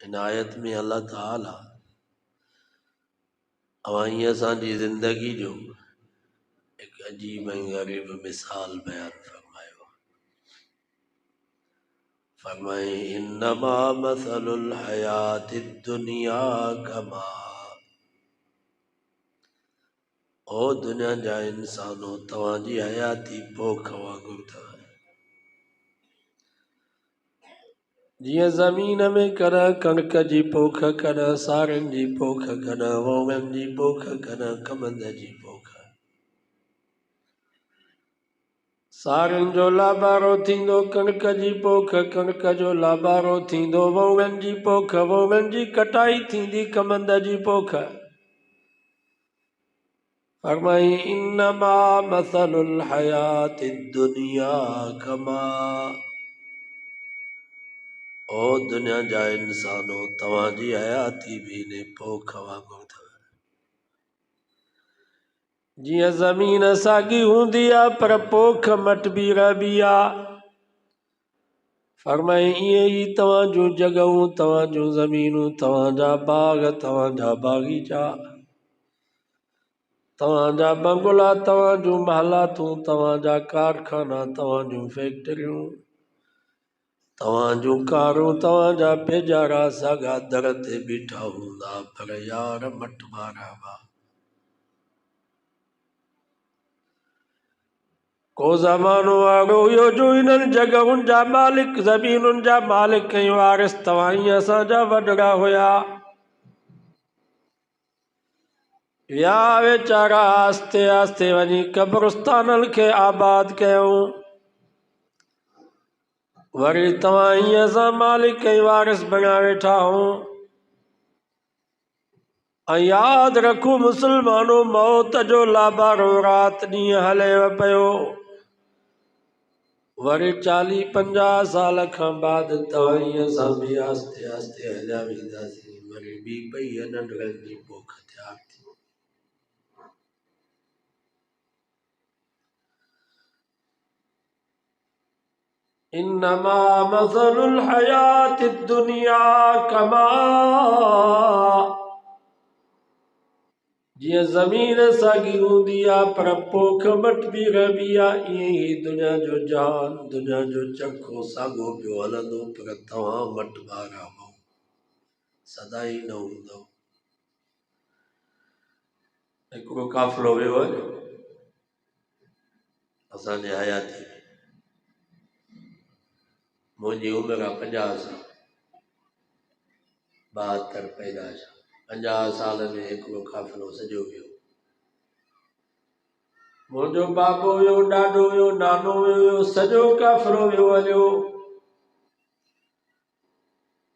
इन आयत में अल्लाह ताला अवाई असांजी ज़िंदगी जो एक अजीब ऐं ग़रीब मिसाल बयान फरमायो। फरमाए इन्नमा मसलुल हयातिद दुनिया कमा, ओ दुनिया जा इंसानो तव्हांजी हयाती पोख वांगुरु अथव। जीअं ज़मीन में कॾहिं कणिक जी पोख, कॾहिं सारियुनि जी पोख, कॾहिं वोङनि जी पोख, कॾहिं कमंद जी पोख। सारियुनि जो लाबारो थींदो कणिक जी पोख, कणिक जो लाबारो थींदो वोङनि जी पोख, वोङनि जी कटाई थींदी कमंद जी पोख। फरमाई इन्नमा मसलुल हयाति दुनिया कमा, ओ दुनिया जा इंसानो तव्हांजी हयाती भी ने पोख वांगुरु अथव। जीअं ज़मीन साॻी हूंदी आहे पर पोख मटिबी रहबी आहे, फरमाए ईअं ई तव्हां जूं जॻहूं, तव्हां जूं ज़मीनूं, तव्हांजा बाग, तव्हांजा बाग़ीचा, तव्हांजा बंगला, तव्हां जूं महलातूं, तव्हांजा कारखाना, तव्हां जूं फैक्टरियूं, तव्हां जूं कारूं, तव्हांजा पेजारा साॻा दर ते बीठा हूंदा पर यार मटिबा रहबा। को ज़मानो अहिड़ो हुयो जो इन्हनि जॻहुनि जा मालिक, ज़मीनुनि जा मालिक ऐं वारिस तव्हां ई असांजा वॾड़ा हुया। या वीचारा आस्ते आस्ते वञी क़ब्रिस्ताननि खे आबाद कयूं, वरी तव्हां ई असां मालिक ऐं वारिस बणिया वेठा हूं। ऐं यादि रखो मुस्लमानो, मौत जो लाबारो राति ॾींहुं हलेव पियो। वरी 40-50 साल खां बाद तव्हां ई असां बि आस्ते आस्ते हलिया वेंदासीं। वरी ॿी पई नंढड़नि जी पोख तयारु थी। इन्नमा मसलुल हयाति दुनिया कमा, जीअं ज़मीन साॻी हूंदी आहे पर पोख मटिबी रहबी आहे, ईअं ई दुनिया जो जहान, दुनिया जो चरखो साॻियो पियो हलंदो पर तव्हां मटिबा रहबो, सदाई न हूंदो। हिकिड़ो काफ़िलो वियो आहे असांजे हयाती में, मुंहिंजी उमिरि आहे 50 साल, 72 पैदाइश, 50 साल में हिकिड़ो काफ़िलो सॼो वियो। मुंहिंजो बाबो वियो, ॾाॾो वियो, नानो वियो, सॼो काफ़िलो वियो हलियो।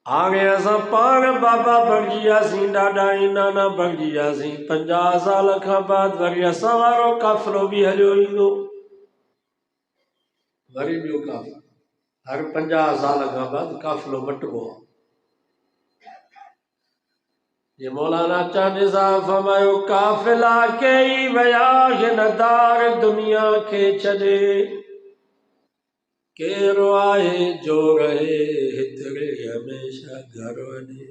हाणे असां पाण बाबा बणिजी वियासीं, ॾाॾा ऐं नाना बणिजी वियासीं। 50 साल खां बाद वरी असां वारो काफ़िलो बि हलियो ईंदो। वरी ॿियो काफ़िलो, हर 50 साल खां बाद काफ़िलो मटिबो आहे। ये मौलाना चांदी साहब फरमायो काफ़िला कई वया हिन दार दुनिया के छॾे, केरो आहे जो रहे हितरे हमेशा घर वञे।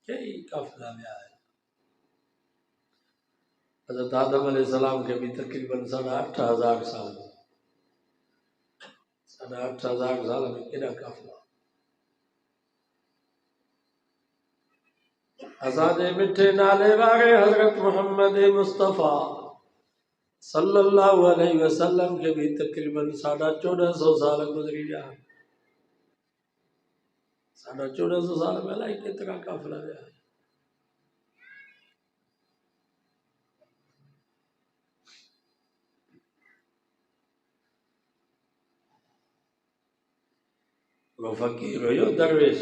कई काफ़िला विया है। हज़रत आदम अलैहिस्सलाम के भी तकरीबन 8,500 साल, 8,500 साल में केॾा काफ़िला। असांजे मिठे नाले वारे हज़रत मोहम्मद मुस्तफ़ा सल्लल्लाहु अलैहि वसल्लम के भी तकरीबन 1450 साल गुज़री विया। 1450 साल में अलाए केतिरा काफ़िला विया। वो फ़कीर हुयो दरवेश,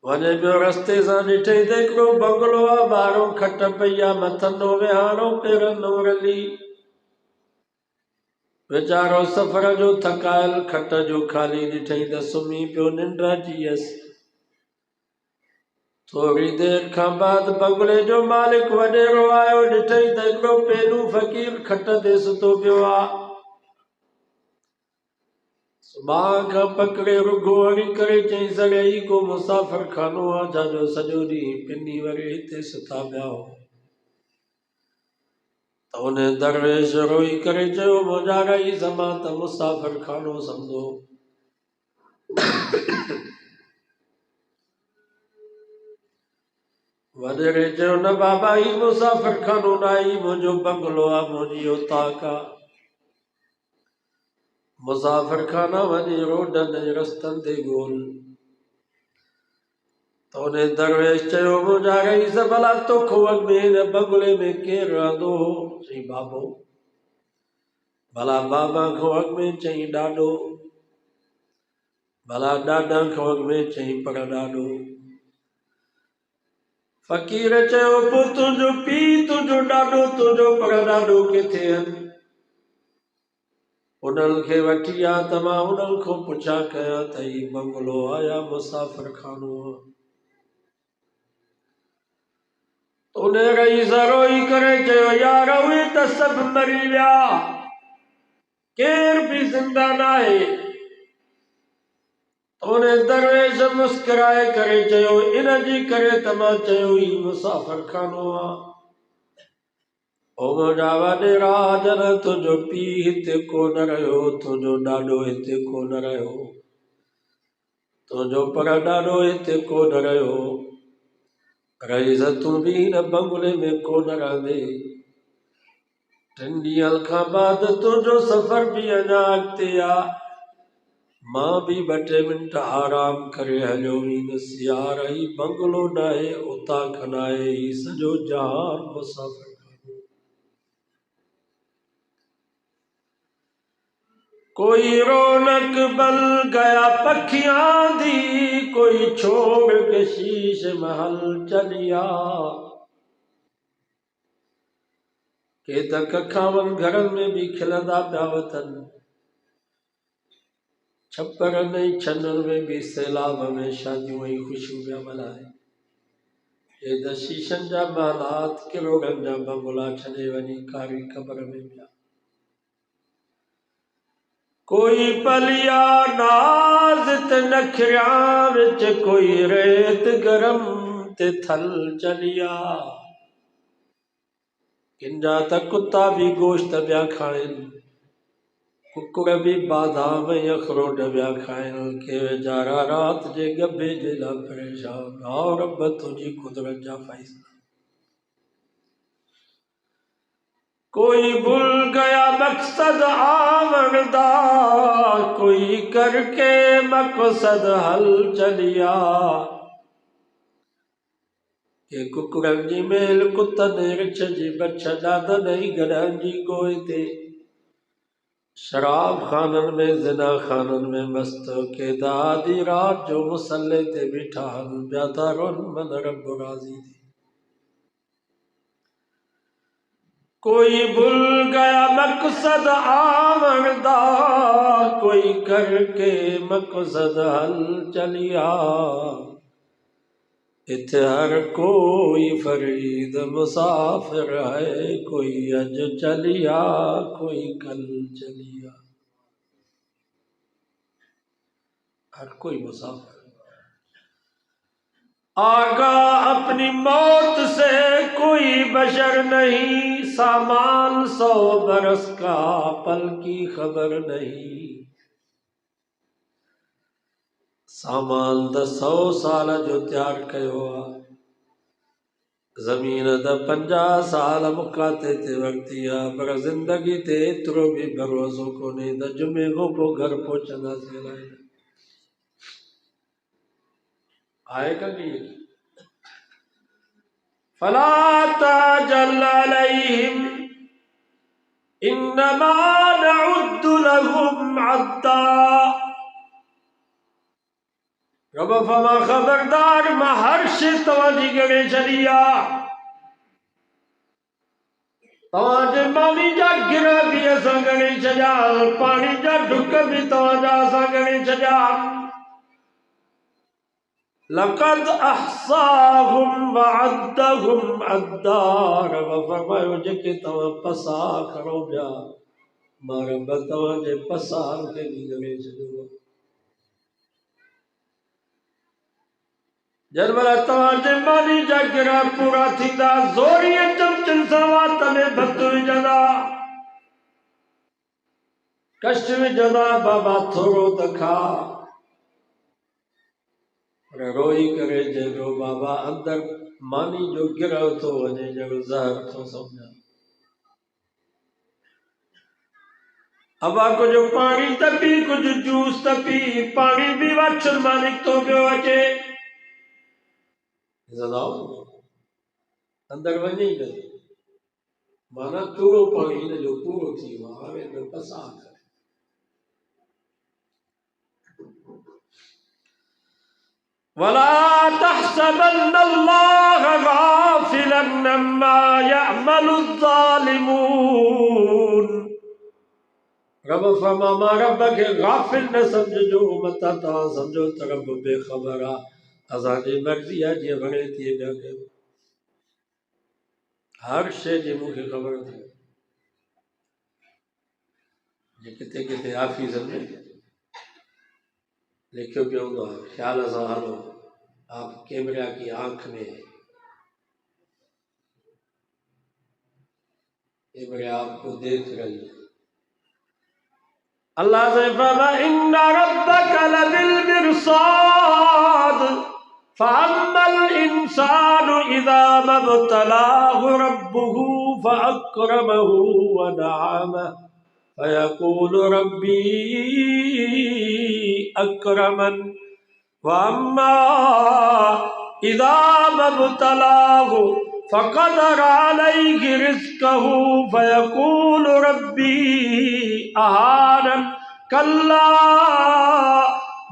वञे पियो रस्ते सां ॾिठई त हिकिड़ो बंगलो आहे, ॿाहिरों खट पई आहे, मथंदो विहाणो पेरंदो रली। वीचारो सफ़र जो थकायल खट जो ख़ाली ॾिठई त सुम्ही पियो, निंड अची वियसि। थोरी देरि खां बाद बंगले जो मालिक वॾेरो आयो, ॾिठई त हिकिड़ो पेनू फ़कीर खट ते सुतो पियो आहे। मां खां पकड़े रुगो हणी करे चई सघे ही को मुसाफ़िर खानो आहे जाजो सॼो ॾींहुं पिनी वरे हिते सुता पिया हो। त उन दरवेश रोई करे चयो मुंहिंजा रईस मां त मुसाफ़िर खानो सम्झो। वॾेरे चयो न बाबा ही मुसाफ़िर खानो न आहे, ही मुंहिंजो बंगलो आहे, मुंहिंजी औताक आहे। मुसाफ़िर खाना वञी रोडनि रस्तनि ते ॻोल्ह। त उन दरवेश चयो मुंहिंजा रईस भला तोखो अॻ में हिन बंगले में केरु रहंदो हो? चई बाबो। भला बाबा खां अॻ में चई ॾाॾो। भला ॾाॾा खां अॻ में चई पर ॾाॾो। फ़कीर चयो पोइ तुंहिंजो पीउ तुंहिंजो ॾाॾो तुंहिंजो पर ॾाॾो किथे आहिनि? उन्हनि खे वठी आ त मां उन्हनि खां पुछा कयां त ही बंगलो आहे या मुसाफ़िर खानो आहे। उन रईस रोई करे चयो यार उहे त सभु मरी विया, केर बि ज़िंदा न आहे। उन दरवेश मुस्कुराए करे चयो इन जी करे त मां चयो ही मुसाफ़िर खानो आहे। ओ मुंहिंजा वॾेरा जॾहिं तुंहिंजो पीउ हिते कोन रहियो, तुंहिंजो ॾाॾो हिते कोन रहियो, तुंहिंजो पर ॾाॾो हिते कोन रहियो, रईस तूं बि हिन बंगले में कोन रहंदे। 3 ॾींहंनि खां बाद तुंहिंजो सफ़र बि अञा अॻिते आहे। मां बि 2-3 मिंट आराम करे हलियो वेंदुसि। यार ही बंगलो न आहे, औताक न आहे, ही सॼो जहान मुसाफ़िर खानो। कोई रौनक बल गया पखियां दी, कोई छोड़ के शीश महल चलिया। के त कखावन घरनि में बि खिलंदा पिया वतन, छप्पर नहीं छननि में भी सैलाब में शादियूं ऐं ख़ुशियूं पिया मल्हाए। हे त शीशनि जा महलात किरोड़नि जा बंगला छॾे वञी कारी क़बर में पिया। कोई पलिया नाज़ ते नखरियां विच, कोई रेत गरम ते थल चलिया। किंजा त कुत्ता भी गोश्त पिया खाइनि, कुकुड़ भी बादाम ऐं अखरोट पिया खाइनि, के वीचारा रात जे गभे जे लाइ परेशान। हाउ रब तुंहिंजी कुदरत जा फैसला। कोई भूल गया मकसद आमदा, कोई करके मकसद हल चलिया। के कुकुड़नि जी मेल कुतनि रिछ जी बछ ॾादनि ऐं गॾहनि जी गोए ते, शराब खाननि में ज़िना खाननि में मस्त, के त आधी रात जो मुसल्ले ते बीठा हन पिया था रोन मन रब राज़ी थी। कोई भूल गया मकसद आमदा, कोई करके मकसद हल चलिया। इथे हर कोई फरीद मुसाफिर है, कोई अज चलिया कोई कल चलिया। हर कोई मुसाफिर आगा अपनी मौत से कोई बशर नहीं, सामान 100 बरस का पल की खबर नहीं। सामान त 100 साल जो तैयार कयो आहे, ज़मीन त 50 साल मुकाते ते वरिती आहे, पर ज़िंदगी ते एतिरो बि भरोसो कोन्हे त जुमे खां पोइ घर पहुचंदासीं अलाए न। आहे कॾहिं फला ताजल अलैहिम इन्नमा नउद्दु लहुम अद्दा। रब फरमा खबरदार मां हर शइ तव्हांजी ॻणे छॾी आहे। तव्हांजे मानी जा गिर बि असां ॻणे छॾिया, पाणी जा ढुक बि तव्हांजा असां ॻणे छॾिया। लक़द अहसाहुम वअद्दहुम अद्दा। रब फरमायो जेके तव्हां पसाह खणो पिया, मां रब तव्हांजे पसाह खे बि ॻणे छॾियो। जनमल तव्हांजे मानी जा गिरा पूरा थींदा ज़ोरीअ चमचनि सां वात में भत विझंदा कष्ट विझंदा बाबा थोरो त खा पर रोई करे जंहिंजो बाबा अंदर मानी जो गिरह थो वञे जहिड़ो ज़हर थो सम्झा अबा कुछ पानी त पी कुछ जूस त पी पानी भी वाछर मां निकितो पियो अचे अंदर वञे ई न माना थोरो पाणी हिन जो पूरो थी वियो आहे हाणे पसार करे ولا تحسبن الله غافلا عما يعمل الظالمون रब फरमा मां रब खे गाफ़िल न समझो मता तव्हां समझो त रब बेख़बर आहे असांजी मर्ज़ी आहे जीअं वणे तीअं पिया कयूं हर शइ जी मूंखे ख़बर अथई किथे किथे आफ़ीस में लिखियो पियो हूंदो आहे ख़्याल सां हलो आप कैमरा की आंख में कैमरा आपको देख रही है अल्लाह से फरमा इन्ना रब्बक लबिल मिरसाद फअम्मल इंसानु इज़ा मब्तलाहु रब्बुहु फअक्रमहु व नअमह फयक़ूलु रब्बी अक्रमन व अम्मा इज़ा मब्तलाहु फ़क़दर अलैहि रिज़्क़हु फयक़ूलु रब्बी अहानन कल्ला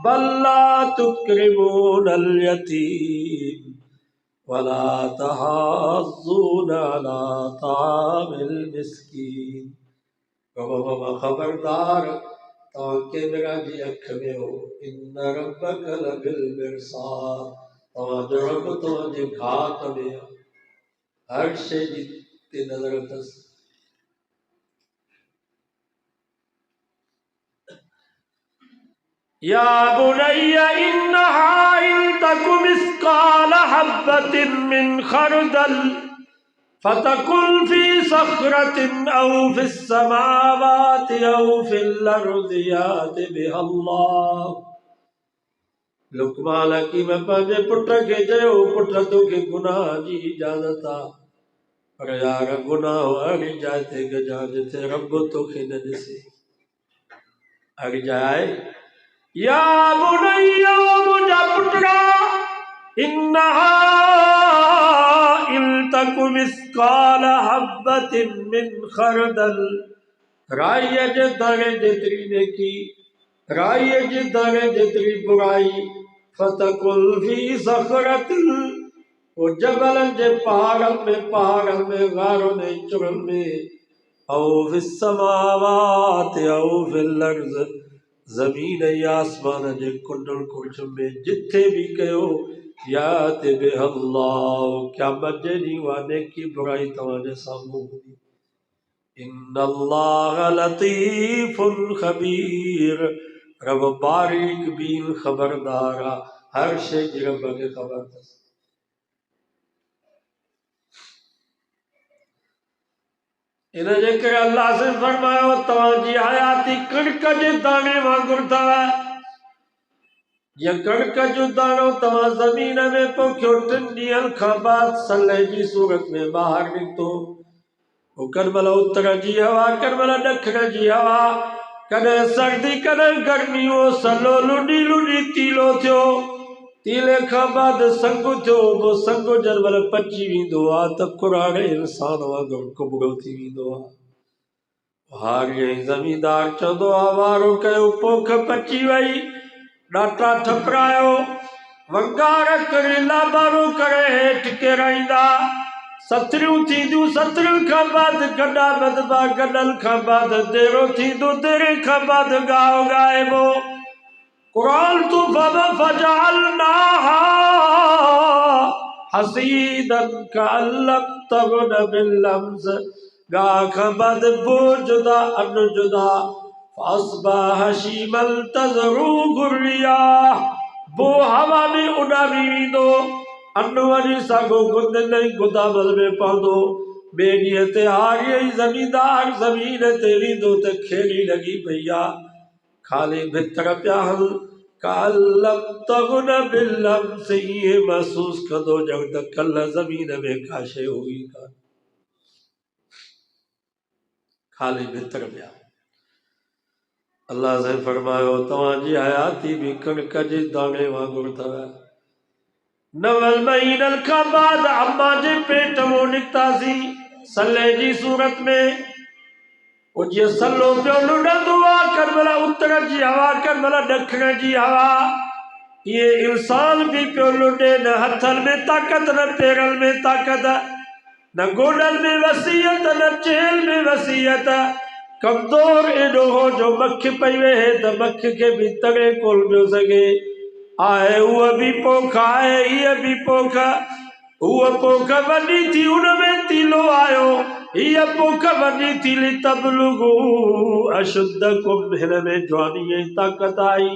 बल ला तुक्रिमूनल यतीम वला तहाज़्ज़ून अला तामिल मिस्कीन बाबा खबरदार तव्हां कैमरा जी अख में हो इन रब्बक लबिल मिरसाद तव्हांजो रब तव्हांजे घात में हर शइ जी ते नज़र अथसि या बुनय्य इन्नहा इन तकु मिस्काल हब्बतिन मिन खरदल फतकुन फी सखरतिन औ फिस समावाति औ फिल अर्दि याति बिहल्लाह लुकमान हकीम पंहिंजे पुट खे चयो पुट तोखे गुनाह जी इजाज़त आहे पर यार गुनाह अहिड़ी जाइ ते कजां जिथे रब तोखे न ॾिसे अहिड़ी जाइ या बुनय्य मुंहिंजा पुटरा इन्नहा इन तकु मिस्काल हब्बतिन मिन खरदल राईअ जे दाणे जेतिरी नेकी राईअ जे दाणे जेतिरी बुराई फतकुल फी सखरतिन वो जबलनि जे पहाड़नि में गारनि ऐं चुरनि में औ फिस समावाति औ फिल अर्ज़ ज़मीन ऐं आसमान जे कुंडल कुर्छ में जिथे भी कयो याति बिहल्लाह क़यामत जे ॾींहुं उहा नेकी बुराई तव्हांजे साम्हूं हूंदी इन्नल्लाह लतीफ़ुन ख़बीर रब बारीक बीन ख़बरदार आहे हर शइ जी रब खे ख़बर अथसि इन जे करे अल्लाह से फरमायो तव्हांजी हयाती कणिक जे दाणे वांगुरु अथव जीअं कणिक जो दाणो तव्हां ज़मीन में पोखियो 3 ॾींहंनि खां बाद सलह जी सूरत में ॿाहिरि निकितो पोइ केॾीमहिल उतर जी हवा केॾीमहिल ॾखिण जी हवा कॾहिं सर्दी कॾहिं गर्मी उहो सलो लुॾी लुॾी तीलो थियो तीले खां बाद संग थियो पोइ संग जंहिंमहिल पची वेंदो आहे त कुराड़े इंसान वांगुरु कुबड़ो थी वेंदो आहे हारी ऐं ज़मींदार चवंदो आहे वारो कयो पोख पची वई ॾाटा ठपरायो वंगार करे लाबारो करे हेठि किराईंदा सतरियूं थींदियूं सतरियुनि खां बाद गॾा ॿधबा गॾनि खां बाद देरो थींदो देरे खां बाद ॻाओ ॻाइबो क़ुरान तू फजअलनाहा हसीदन कअल्लम तगन बिलम्स गा खां बाद बो जुदा अन जुदा फासबा हशीमल तज़रू गुरिया वो हवा में उॾामी वेंदो, अन्न वञी साॻियो गुंदनि ऐं गोदामल में पवंदो। ॿिए ॾींहं ते हारी ज़मींदार ज़मीन ते वेंदो त खेड़ी लॻी पई आहे, खाली भितर पिया हल कालम तगुन बिलम से ये महसूस कंदो ॼण त कल्ह ज़मीन में का शइ हुई कान, खाली भितर पिया। अल्लाह से फरमायो तव्हांजी हयाती भी कणिक जे दाणे वांगुरु अथव। नवल महीननि खां बाद अम्मा जे पेट मां निकितासीं सले जी सूरत में। वो जीअं सलो पियो लुॾंदो आहे, कंहिंमहिल उत्तर जी हवा कंहिंमहिल ॾखिण जी हवा, ये इंसान भी पियो लुॾे, न हथनि में ताक़त न पेरनि में ताक़त, न गोॾनि में वसीयत न चेल में वसीयत। कमज़ोर एॾो हो जो मख पई वेहे त मख खे बि तरे कोन पियो सघे। आहे उहा बि पोख आहे, हीअ बि पोख, उहा पोख वॾी थी उन में तीलो आयो, हीअ पोख वॾी थी लितबलुगु अशुद्धकुम, हिन में जवानी ऐं ताक़त आई।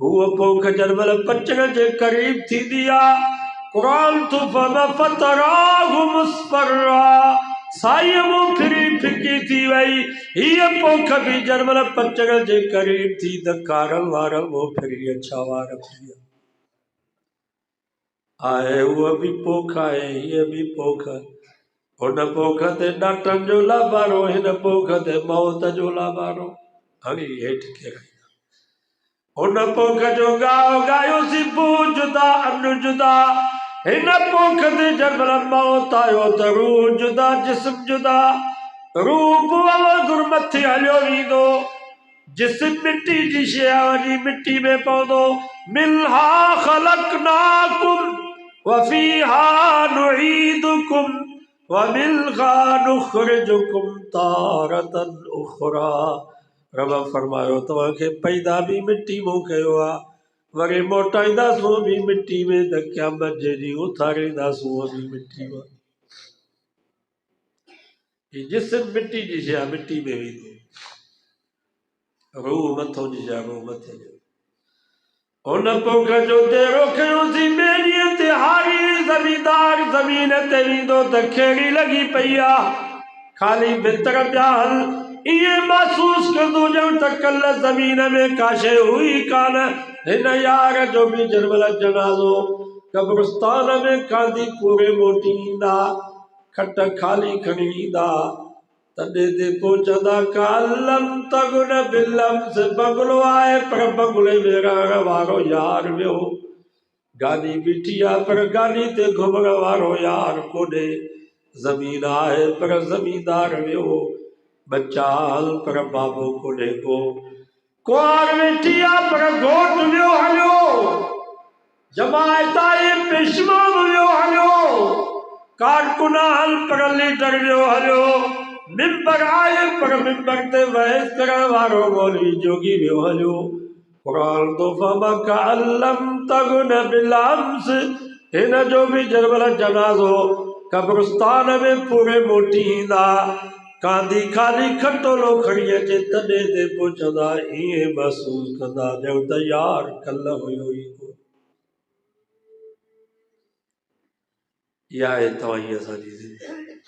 हूअ पोख जॾहिं पचण जे क़रीब थींदी आहे, क़ुरान तो फतराहु मुस्फर्रा, साईअ मूं फिरी फिकी थी वई। हीअ पोख बि जॾहिं पचण जे क़रीब थी त कारल वारल मूं फिरी अछा वार थी आहे। उहा बि पोख आहे, हीअ बि पोख, हुन पोख ते डॉक्टरनि जो लाभारो, हिन पोख ते मौत जो लाभारो। हाणे हेठि केरु हुन पोख जो गाओ गायोसीं, बू जुदा अन्न जुदा, हिन पोख ते जॾहिं मौत आयो त रूह जुदा जिस्म जुदा। रूह वांगुरु मथे हलियो वेंदो, जिस्म मिटी जी शइ वञी मिटी में पवंदो। मिनहा ख़लक़नाकुम वफ़ीहा नुईदुकुम वमिनहा नुख़रिजुकुम तारतन उख़रा। रब फरमायो तव्हांखे पैदा भी मिट्टी मां कयो आहे, वरी मोटाईंदासूं भी मिट्टी में, त क़यामत जे ॾींहुं उथारींदासूं भी मिट्टी मां। ही जिस्म मिट्टी जी शइ आहे, मिट्टी में वेंदो। रूह मथो जी शइ, रूह मथे जो। हुन पोख जो तेरो खयोंसीं, ॿिए ॾींहं ते हारी ज़मींदार ज़मीन ते वेंदो त खेड़ी लॻी पई आहे, खाली भितर पिया हल, इहे महसूस कंदो ॼण त कल्ह ज़मीन में का शइ हुई कान। हिन यार जो बि जॾहिं जनाज़ो कब्रिस्तान में कांदी पूरे मोटी ईंदा, खट खाली खणी ईंदा, तॾहिं ते पहुचंदा कालम तगुन बिलम से, बंगलो आहे पर बंगले में रहण वारो यार वियो, गाॾी बीठी आहे पर गाॾी ते घुमण वारो यार कोन्हे, ज़मीन आहे पर ज़मींदार वियो, बच्चा हल पर बाबो कोन्हे को, कुंवार वेठी आहे पर घोट वियो हलियो, जमायत आहे पेशवा वियो हलियो, कारकुना हल पर लीडर वियो हलियो, मिंबर आहे पर मिंबर ते बहस करण वारो मौलवी जोगी वियो हलियो। क़ुरान तो फमा कअल्लम तगुन बिलम्स, हिन जो बि जॾहिं जनाज़ो कब्रिस्तान में पूरे मोटी ईंदा, कांदी खाली खटोलो खणी अचे, तॾहिं ते पहुचंदा, ईअं महसूस कंदा ॼण त यार कल्ह हुयो ई कोन। इहा आहे तव्हांजी असांजी ज़िंदगी।